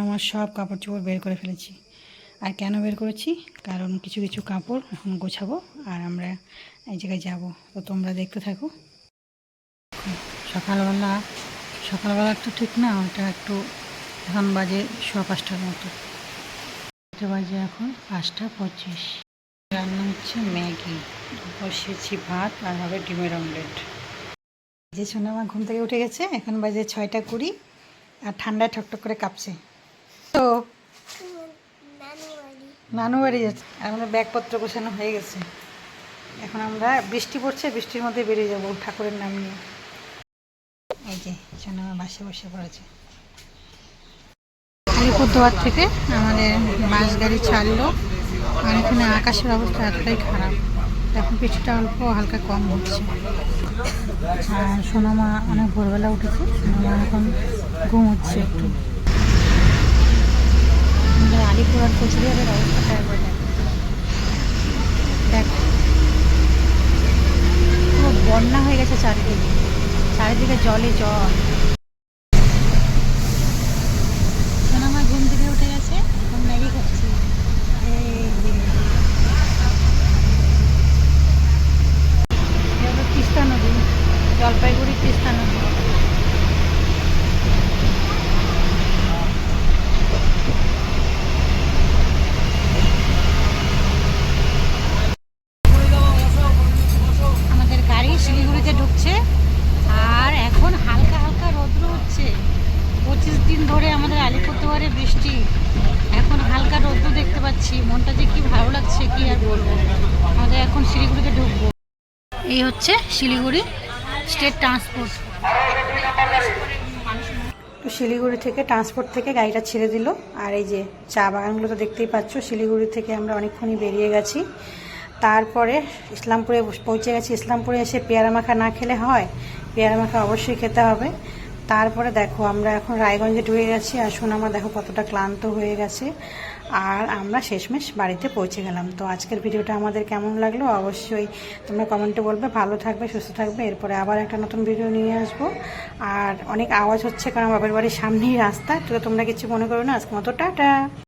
আমার সব কাপড় চোপড় বের করে ফেলেছি। আর কেন বের করেছি, কারণ কিছু কিছু কাপড় এখন গোছাবো আর আমরা এই জায়গায় যাব। তো তোমরা দেখতে থাকো। সকালবেলা একটু ঠিক না, ওটা একটু এখন বাজে 5:15টার মতো। এটা বাজে এখন 5:25। রান্না হচ্ছে ম্যাগি, বসিয়েছি ভাত আর হবে ডিমের অমলেট। যে শোনো আমার ঘুম থেকে উঠে গেছে, এখন বাজে 6:20 আর ঠান্ডায় ঠকঠক করে কাঁপছে। তো নানু বাড়ি যাচ্ছে আর আমাদের ব্যাগপত্র গোছানো হয়ে গেছে। এখন আমরা বৃষ্টি পড়ছে, বৃষ্টির মধ্যে বেরিয়ে যাব ঠাকুরের নাম নিয়ে। এই যে শোনো আমার বাসে বসে পড়েছে। আলিপুরদুয়ার থেকে আমাদের বাস গাড়ি ছাড়লো আর এখানে আকাশের অবস্থা এতটাই খারাপ, এখন কিছুটা অল্প হালকা কম হচ্ছে। আর সোনামা অনেক ভোরবেলা উঠেছে, সোনামা এখন ঘুমোচ্ছে একটু। আমাদের আলিপুর আর কোচবিহারের অবস্থাটা একবার দেখো, পুরো বন্যা হয়ে গেছে চারিদিকে জলে জল। সোনামা ঘুম থেকে উঠে গেছে, এখন ম্যাগি খাচ্ছি। তিস্তা নদী, জলপাইগুড়ি তিস্তা নদী। আমাদের গাড়ি শিলিগুড়িতে ঢুকছে আর এখন হালকা হালকা রৌদ্র হচ্ছে। 25 দিন ধরে আমাদের আলিপুরদুয়ারে বৃষ্টি, এখন হালকা রৌদ্র দেখতে পাচ্ছি। মনটা যে কি ভালো লাগছে কি আর বলবো। আমাদের এখন শিলিগুড়িতে ঢুকবো। এই হচ্ছে শিলিগুড়ি স্টেট ট্রান্সপোর্ট। তো শিলিগুড়ি থেকে ট্রান্সপোর্ট থেকে গাড়িটা ছেড়ে দিল। আর এই যে চা বাগানগুলো তো দেখতেই পাচ্ছ। শিলিগুড়ি থেকে আমরা অনেকক্ষণই বেরিয়ে গেছি, তারপরে ইসলামপুরে পৌঁছে গেছি। ইসলামপুরে এসে পেয়ারা মাখা না খেলে হয়, পেয়ারা মাখা অবশ্যই খেতে হবে। তারপরে দেখো আমরা এখন রায়গঞ্জে ঢুকে গেছি আর সোনামা দেখো কতটা ক্লান্ত হয়ে গেছে। আর আমরা শেষমেশ বাড়িতে পৌঁছে গেলাম। তো আজকের ভিডিওটা আমাদের কেমন লাগলো অবশ্যই তোমরা কমেন্টে বলবে। ভালো থাকবে, সুস্থ থাকবে। এরপরে আবার একটা নতুন ভিডিও নিয়ে আসবো। আর অনেক আওয়াজ হচ্ছে কারণ বাপের বাড়ির সামনেই রাস্তা, তো তোমরা কিছু মনে করো না। আজকের মতো টাটা।